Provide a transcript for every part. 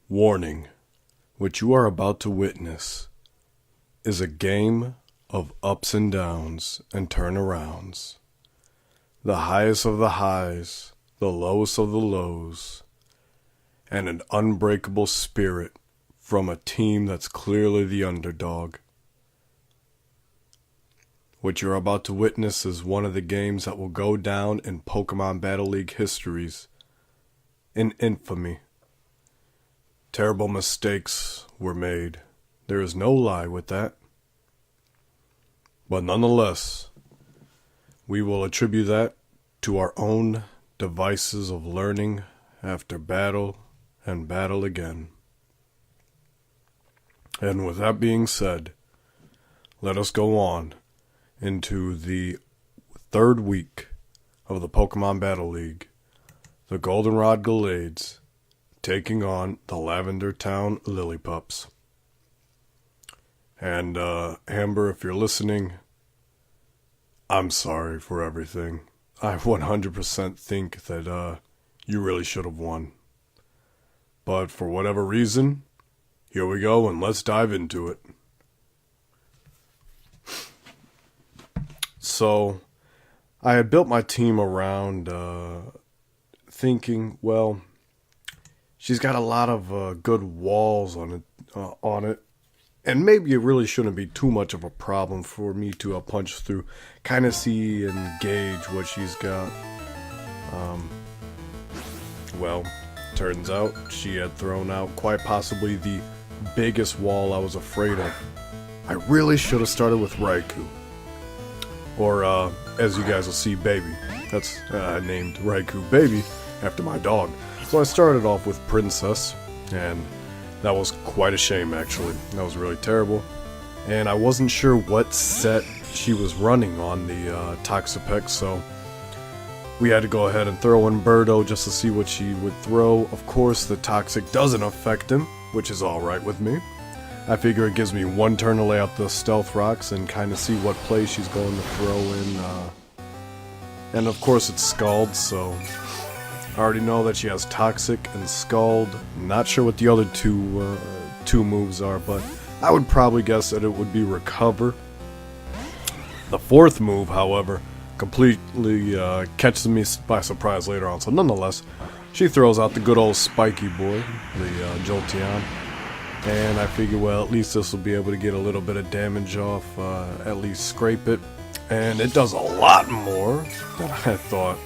Warning, what you are about to witness is a game of ups and downs and turnarounds. The highest of the highs, the lowest of the lows, and an unbreakable spirit from a team that's clearly the underdog. What you're about to witness is one of the games that will go down in Pokemon Battle League histories in infamy. Terrible mistakes were made. There is no lie with that. But nonetheless, we will attribute that to our own devices of learning after battle and battle again. And with that being said, let us go on into the third week of the Pokemon Battle League. The Goldenrod City taking on the Lavender Town Lillipups. And, Amber, if you're listening, I'm sorry for everything. I 100% think that, you really should have won. But for whatever reason, here we go and let's dive into it. So, I had built my team around, thinking, well, she's got a lot of good walls on it, and maybe it really shouldn't be too much of a problem for me to punch through, kind of see and gauge what she's got. Well, turns out she had thrown out quite possibly the biggest wall I was afraid of. I really should have started with Raikou, or as you guys will see, Baby. That's named Raikou Baby after my dog. So I started off with Princess, and that was quite a shame, actually. That was really terrible. And I wasn't sure what set she was running on the Toxapex, so we had to go ahead and throw in Birdo just to see what she would throw. Of course, the Toxic doesn't affect him, which is alright with me. I figure it gives me one turn to lay out the Stealth Rocks and kind of see what play she's going to throw in. And of course, it's Scald, so I already know that she has Toxic and Scald. Not sure what the other two moves are, but I would probably guess that it would be Recover. The fourth move, however, completely catches me by surprise later on. So nonetheless, she throws out the good old Spiky Boy, the Jolteon. And I figure, well, at least this will be able to get a little bit of damage off, at least scrape it. And it does a lot more than I thought,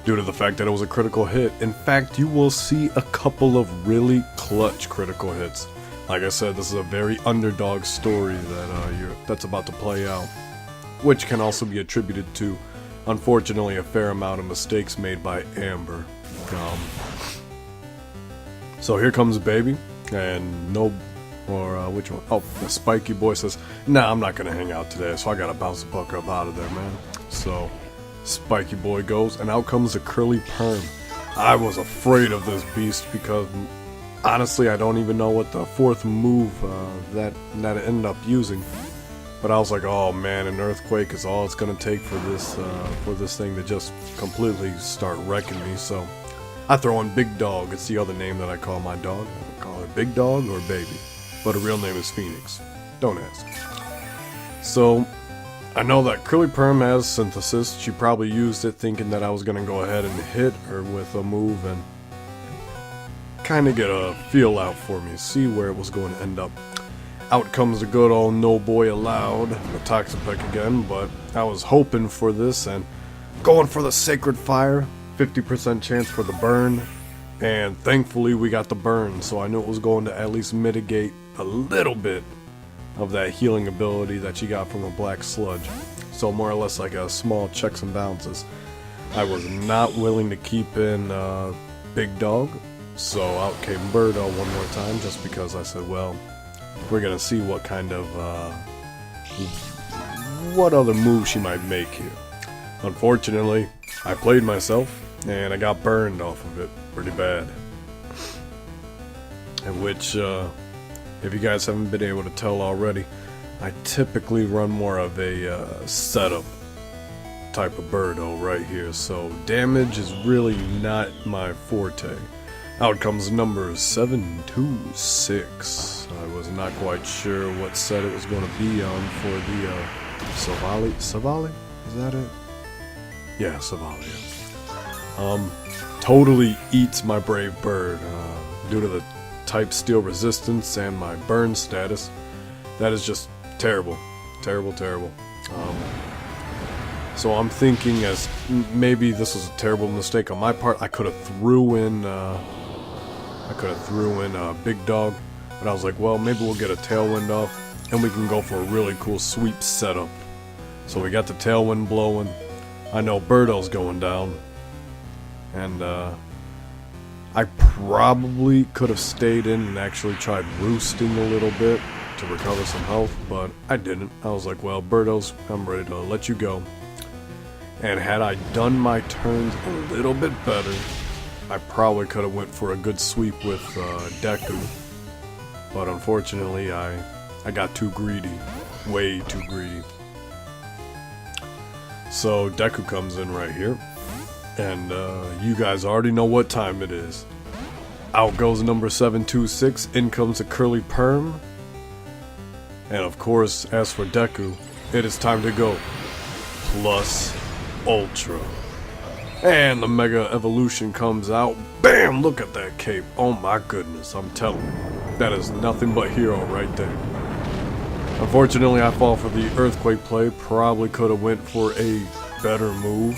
due to the fact that it was a critical hit. In fact, you will see a couple of really clutch critical hits. Like I said, this is a very underdog story that's about to play out, which can also be attributed to, unfortunately, a fair amount of mistakes made by Amber. So here comes Baby, and which one? Oh, the Spiky Boy says, nah, I'm not gonna hang out today, so I gotta bounce the puck up out of there, man. So Spiky Boy goes, and out comes the Curly Perm. I was afraid of this beast because, honestly, I don't even know what the fourth move that it ended up using. But I was like, oh man, an Earthquake is all it's gonna take for this thing to just completely start wrecking me. So I throw in Big Dog. It's the other name that I call my dog. I call her Big Dog or Baby, but her real name is Phoenix. Don't ask. So I know that Curly Perm has Synthesis. She probably used it thinking that I was gonna go ahead and hit her with a move and kind of get a feel out for me, see where it was going to end up. Out comes the good old No Boy Allowed, the Toxapex again, but I was hoping for this and going for the Sacred Fire, 50% chance for the burn, and thankfully we got the burn, so I knew it was going to at least mitigate a little bit of that healing ability that she got from the Black Sludge. So more or less like a small checks and balances. I was not willing to keep in Big Dog, so out came Birdo one more time just because I said, well, we're gonna see what kind of what other move she might make here. Unfortunately, I played myself and I got burned off of it pretty bad. In which, if you guys haven't been able to tell already, I typically run more of a setup type of Birdo right here, so damage is really not my forte. Out comes number 726. I was not quite sure what set it was going to be on for the Savali. Savali? Is that it? Yeah, Savali. Totally eats my brave bird. Due to the type steel resistance and my burn status, that is just terrible. Terrible, terrible. So I'm thinking, as maybe this was a terrible mistake on my part, I could have threw in Big Dog, but I was like, well, maybe we'll get a Tailwind off, and we can go for a really cool sweep setup. So we got the Tailwind blowing. I know Birdo's going down, and I probably could have stayed in and actually tried roosting a little bit to recover some health, but I didn't. I was like, well, Birdo's, I'm ready to let you go. And had I done my turns a little bit better, I probably could have went for a good sweep with Deku. But unfortunately, I got too greedy. Way too greedy. So Deku comes in right here. And you guys already know what time it is. Out goes number 726. In comes a Curly Perm. And of course, as for Deku, it is time to go Plus Ultra. And the Mega Evolution comes out. Bam! Look at that cape. Oh my goodness, I'm telling you. That is nothing but hero right there. Unfortunately, I fall for the Earthquake play. Probably could have went for a better move.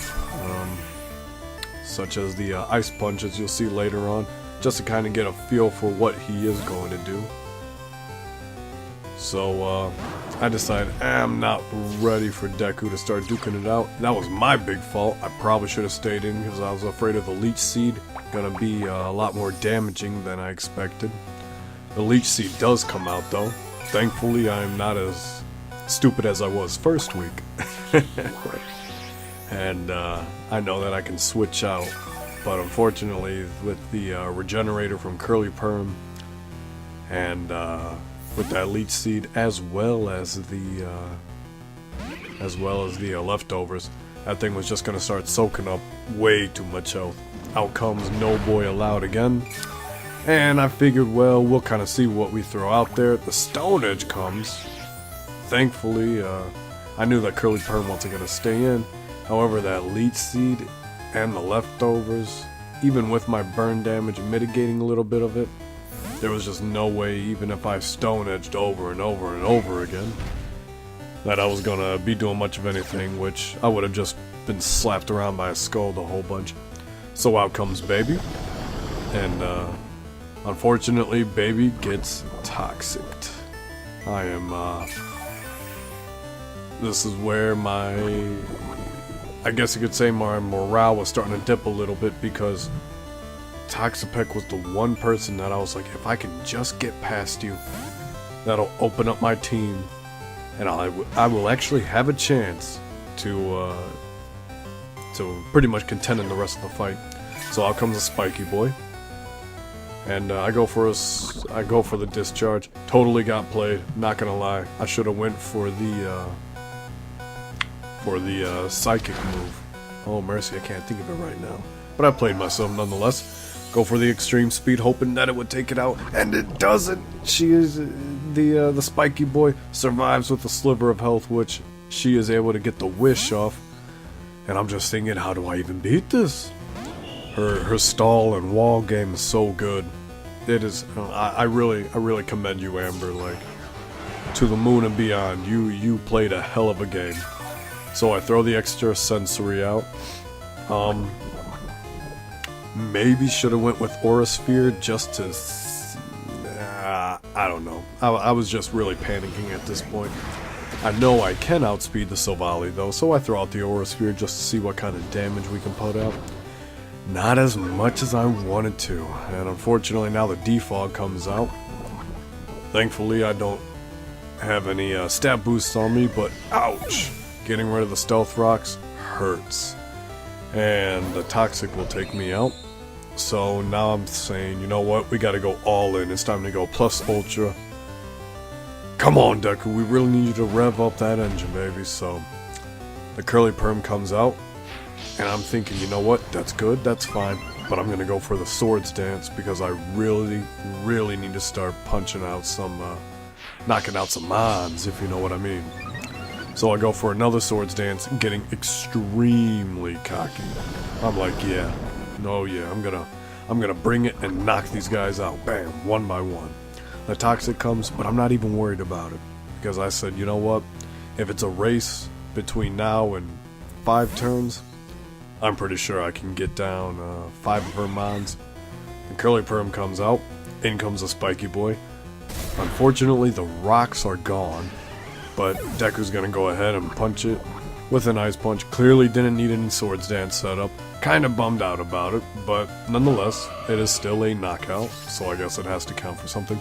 Such as the Ice Punch, as you'll see later on. Just to kind of get a feel for what he is going to do. So, I decided I'm not ready for Deku to start duking it out. That was my big fault. I probably should have stayed in because I was afraid of the Leech Seed. Gonna be a lot more damaging than I expected. The Leech Seed does come out though. Thankfully, I'm not as stupid as I was first week. And I know that I can switch out. But unfortunately, with the Regenerator from Curly Perm and with that Leech Seed, as well as the leftovers, that thing was just gonna start soaking up way too much health. Out comes No Boy Allowed again, and I figured, well, we'll kind of see what we throw out there. The Stone Edge comes. Thankfully, I knew that Curly Perm wasn't gonna stay in. However, that Leech Seed and the leftovers, even with my burn damage mitigating a little bit of it, there was just no way, even if I Stone Edged over and over and over again, that I was gonna be doing much of anything, which I would have just been slapped around by a skull the whole bunch. So out comes Baby, and unfortunately, Baby gets toxiced. I am, this is where I guess you could say my morale was starting to dip a little bit, because Toxapex was the one person that I was like, if I can just get past you, that'll open up my team, and I will actually have a chance to pretty much contend in the rest of the fight. So out comes a Spiky Boy, and I go for the discharge. Totally got played. Not gonna lie, I should have went for the psychic move. Oh mercy, I can't think of it right now. But I played myself nonetheless. Go for the extreme speed, hoping that it would take it out, and it doesn't. She is the Spiky Boy survives with a sliver of health, which she is able to get the wish off. And I'm just thinking, how do I even beat this? Her stall and wall game is so good. It is. I really commend you, Amber. Like, to the moon and beyond. You played a hell of a game. So I throw the extra sensory out. Maybe should have went with Aura Sphere just to... I don't know. I was just really panicking at this point. I know I can outspeed the Savali though, so I throw out the Aura Sphere just to see what kind of damage we can put out. Not as much as I wanted to, and unfortunately now the Defog comes out. Thankfully I don't have any stat boosts on me, but ouch! Getting rid of the Stealth Rocks hurts. And the Toxic will take me out. So now I'm saying, you know what, we gotta go all in. It's time to go Plus Ultra. Come on, Deku, we really need you to rev up that engine, baby. So the Curly Perm comes out, And I'm thinking, you know what, that's good, that's fine, but I'm gonna go for the swords dance because I really, really need to start punching out some, knocking out some mons, if you know what I mean. So I go for another swords dance, getting extremely cocky. I'm like, yeah, no, yeah, I'm gonna bring it and knock these guys out, bam, one by one. The toxic comes, but I'm not even worried about it because I said, you know what, if it's a race between now and 5 turns, I'm pretty sure I can get down 5 of her mons. The curly perm comes out, in comes a spiky boy. Unfortunately, the rocks are gone, but Deku's gonna go ahead and punch it with an ice punch. Clearly didn't need any swords dance setup. Kinda bummed out about it, but nonetheless, it is still a knockout, so I guess it has to count for something.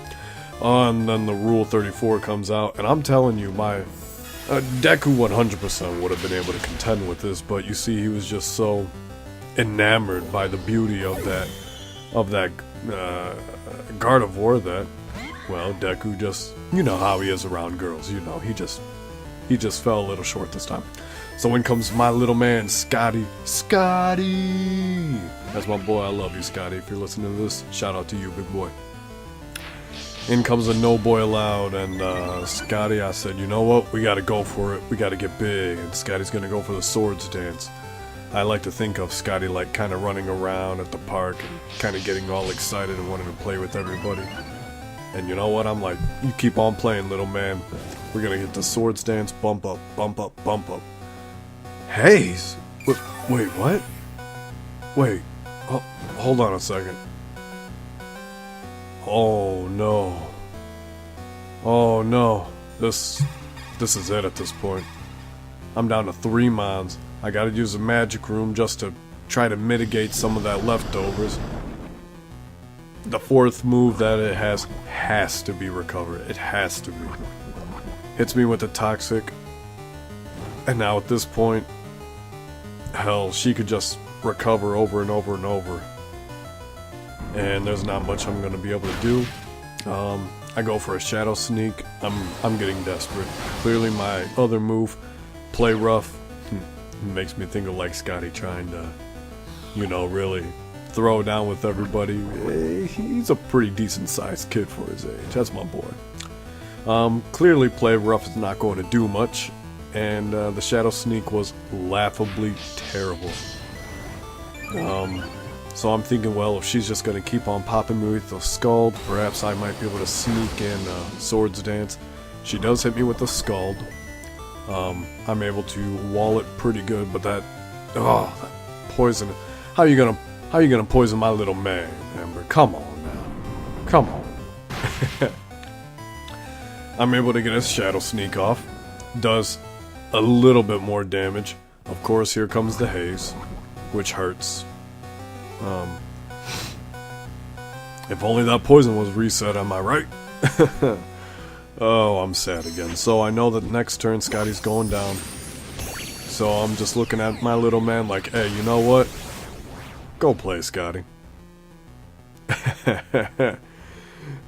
And then the Rule 34 comes out, and I'm telling you, my Deku 100% would have been able to contend with this, but you see, he was just so enamored by the beauty of that Gardevoir that, well, Deku just, you know how he is around girls, you know, he just fell a little short this time. So in comes my little man, Scotty. Scotty! That's my boy, I love you, Scotty. If you're listening to this, shout out to you, big boy. In comes a no boy allowed, and Scotty, I said, you know what, we gotta go for it, we gotta get big, and Scotty's gonna go for the swords dance. I like to think of Scotty like kind of running around at the park and kind of getting all excited and wanting to play with everybody. And you know what, I'm like, you keep on playing, little man. We're gonna get the swords dance, bump up, bump up, bump up. Haze? Wait, what? Wait, hold on a second. Oh no. Oh no. This is it at this point. I'm down to 3 mons. I gotta use a magic room just to try to mitigate some of that leftovers. The 4th move that it has to be recovered. It has to be. Hits me with the toxic. And now at this point, hell, she could just recover over and over and over. And there's not much I'm gonna be able to do. I go for a shadow sneak. I'm getting desperate. Clearly my other move, play rough, makes me think of like Scotty trying to, you know, really throw down with everybody. He's a pretty decent sized kid for his age. That's my boy. Clearly play rough is not going to do much, and the shadow sneak was laughably terrible. So I'm thinking, well, if she's just going to keep on popping me with the Scald, perhaps I might be able to sneak in Swords Dance. She does hit me with the Scald. I'm able to wall it pretty good, but that poison. How you gonna poison my little man, Amber? Come on now. Come on. I'm able to get a Shadow Sneak off. Does a little bit more damage. Of course, here comes the Haze, which hurts. If only that poison was reset, am I right? Oh, I'm sad again. So I know that next turn Scotty's going down. So I'm just looking at my little man like, hey, you know what? Go play, Scotty.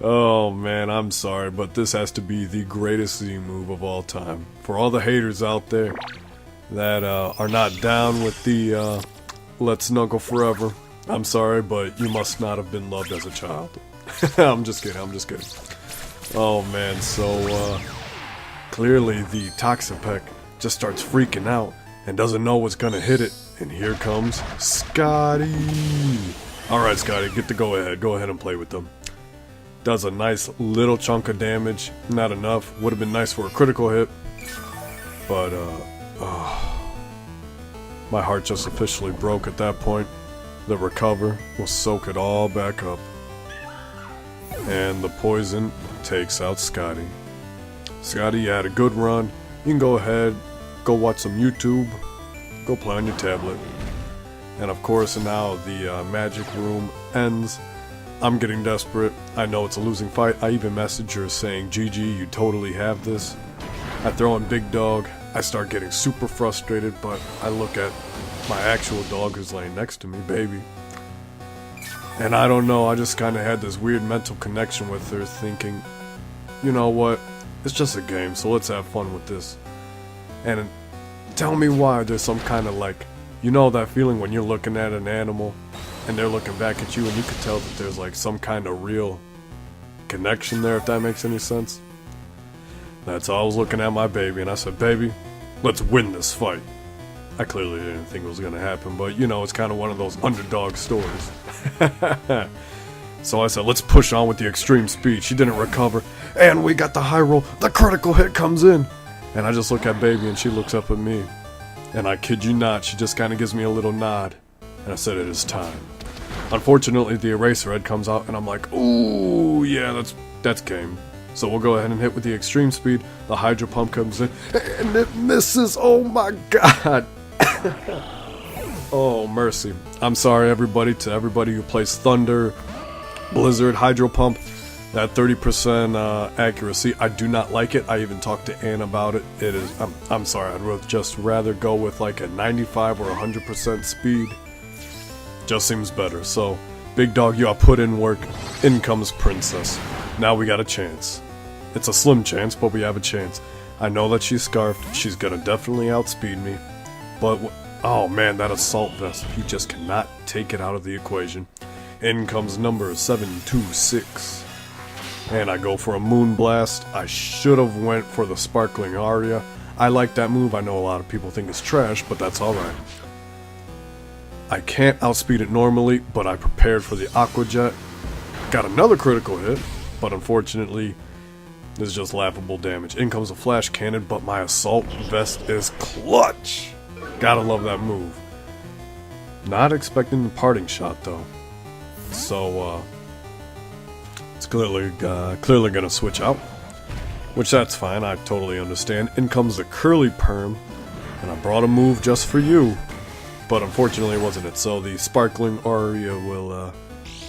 Oh man, I'm sorry, but this has to be the greatest Z move of all time. For all the haters out there that are not down with the Let's Snuggle Forever, I'm sorry, but you must not have been loved as a child. I'm just kidding, I'm just kidding. Oh man, so clearly the Toxapeck just starts freaking out and doesn't know what's gonna hit it. And here comes Scotty. Alright, Scotty, get the go ahead and play with them. Does a nice little chunk of damage, not enough, would have been nice for a critical hit. But my heart just officially broke at that point. The recover will soak it all back up. And the poison takes out Scotty. Scotty, you had a good run. You can go ahead, go watch some YouTube, go play on your tablet. And of course now the magic room ends. I'm getting desperate. I know it's a losing fight. I even message her saying, GG, you totally have this. I throw in big dog. I start getting super frustrated, but I look at my actual dog who's laying next to me, baby. And I don't know, I just kind of had this weird mental connection with her thinking, you know what, it's just a game, so let's have fun with this. And tell me why there's some kind of like You know that feeling when you're looking at an animal and they're looking back at you and you can tell that there's like some kind of real connection there, if that makes any sense? That's how I was looking at my baby, and I said, baby, let's win this fight. I clearly didn't think it was going to happen, but you know, it's kind of one of those underdog stories. So I said, let's push on with the extreme speed. She didn't recover, and we got the high roll. The critical hit comes in, and I just look at baby, and she looks up at me. And I kid you not, she just kind of gives me a little nod, and I said, it is time. Unfortunately, the eraser head comes out, and I'm like, ooh, yeah, that's game. So we'll go ahead and hit with the extreme speed. The hydro pump comes in, and it misses. Oh my god. Oh, mercy. I'm sorry, everybody, to everybody who plays Thunder, Blizzard, Hydro Pump. That 30% accuracy, I do not like it. I even talked to Ann about it. It is, I'm sorry, I'd just rather go with like a 95 or 100% speed. Just seems better. So, big dog, you all put in work. In comes Princess. Now we got a chance. It's a slim chance, but we have a chance. I know that she's scarfed. She's gonna definitely outspeed me. But, oh man, that assault vest. You just cannot take it out of the equation. In comes number 726. And I go for a Moon Blast. I should have went for the Sparkling Aria. I like that move. I know a lot of people think it's trash, but that's alright. I can't outspeed it normally, but I prepared for the Aqua Jet. Got another critical hit, but unfortunately, this is just laughable damage. In comes a Flash Cannon, but my Assault Vest is clutch. Gotta love that move. Not expecting the parting shot, though. So, it's clearly gonna switch out, which that's fine. I totally understand. In comes the Curly Perm, and I brought a move just for you, but unfortunately it wasn't it. So the Sparkling Aria will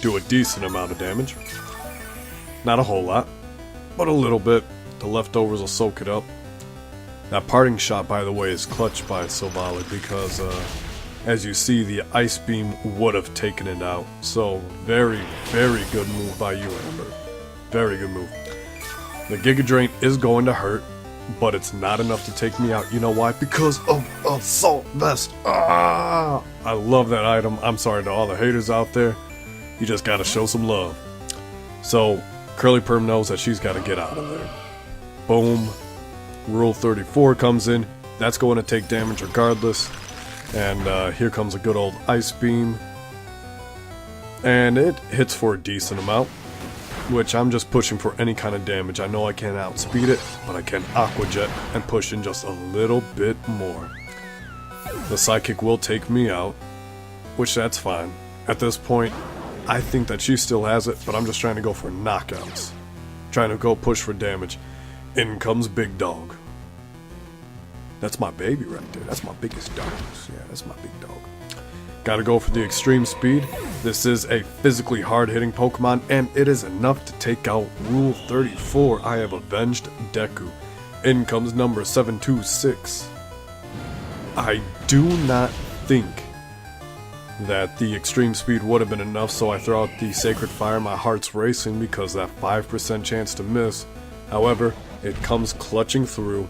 do a decent amount of damage. Not a whole lot, but a little bit. The leftovers will soak it up. That parting shot, by the way, is clutch by Silvally because, as you see, the Ice Beam would have taken it out. So, very, very good move by you, Amber. Very good move. The Giga Drain is going to hurt, but it's not enough to take me out. You know why? Because of Assault Vest. Ah! I love that item. I'm sorry to all the haters out there. You just gotta show some love. So, Curly Perm knows that she's gotta get out of there. Boom. Rule 34 comes in. That's going to take damage regardless. And here comes a good old Ice Beam. And it hits for a decent amount, which I'm just pushing for any kind of damage. I know I can't outspeed it, but I can Aqua Jet and push in just a little bit more. The Psychic will take me out, which that's fine. At this point, I think that she still has it, but I'm just trying to go for knockouts. Trying to go push for damage. In comes Big Dog. That's my baby right there. That's my biggest dog. Yeah, that's my big dog. Gotta go for the extreme speed. This is a physically hard-hitting Pokemon, and it is enough to take out Rule 34. I have avenged Deku. In comes number 726. I do not think that the extreme speed would have been enough, so I throw out the Sacred Fire. My heart's racing because that 5% chance to miss. However, it comes clutching through.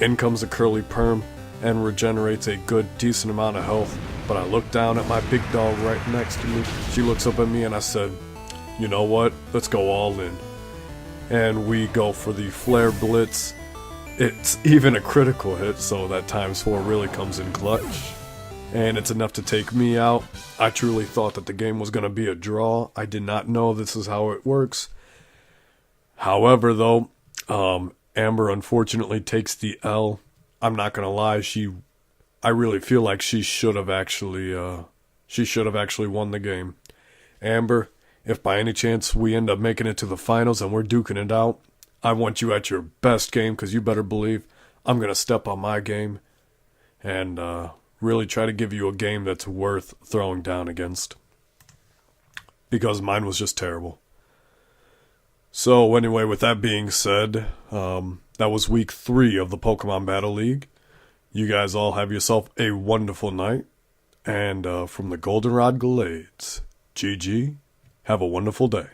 In comes a Curly Perm and regenerates a good, decent amount of health. But I look down at my big dog right next to me. She looks up at me and I said, you know what? Let's go all in. And we go for the Flare Blitz. It's even a critical hit, so that ×4 really comes in clutch. And it's enough to take me out. I truly thought that the game was going to be a draw. I did not know this is how it works. However, though, Amber unfortunately takes the L. I'm not gonna lie, I really feel like she should have actually won the game. Amber, if by any chance we end up making it to the finals and we're duking it out, I want you at your best game, because you better believe I'm gonna step on my game and really try to give you a game that's worth throwing down against. Because mine was just terrible. So anyway, with that being said, that was week 3 of the Pokemon Battle League. You guys all have yourself a wonderful night. And from the Goldenrod Gallades, GG, have a wonderful day.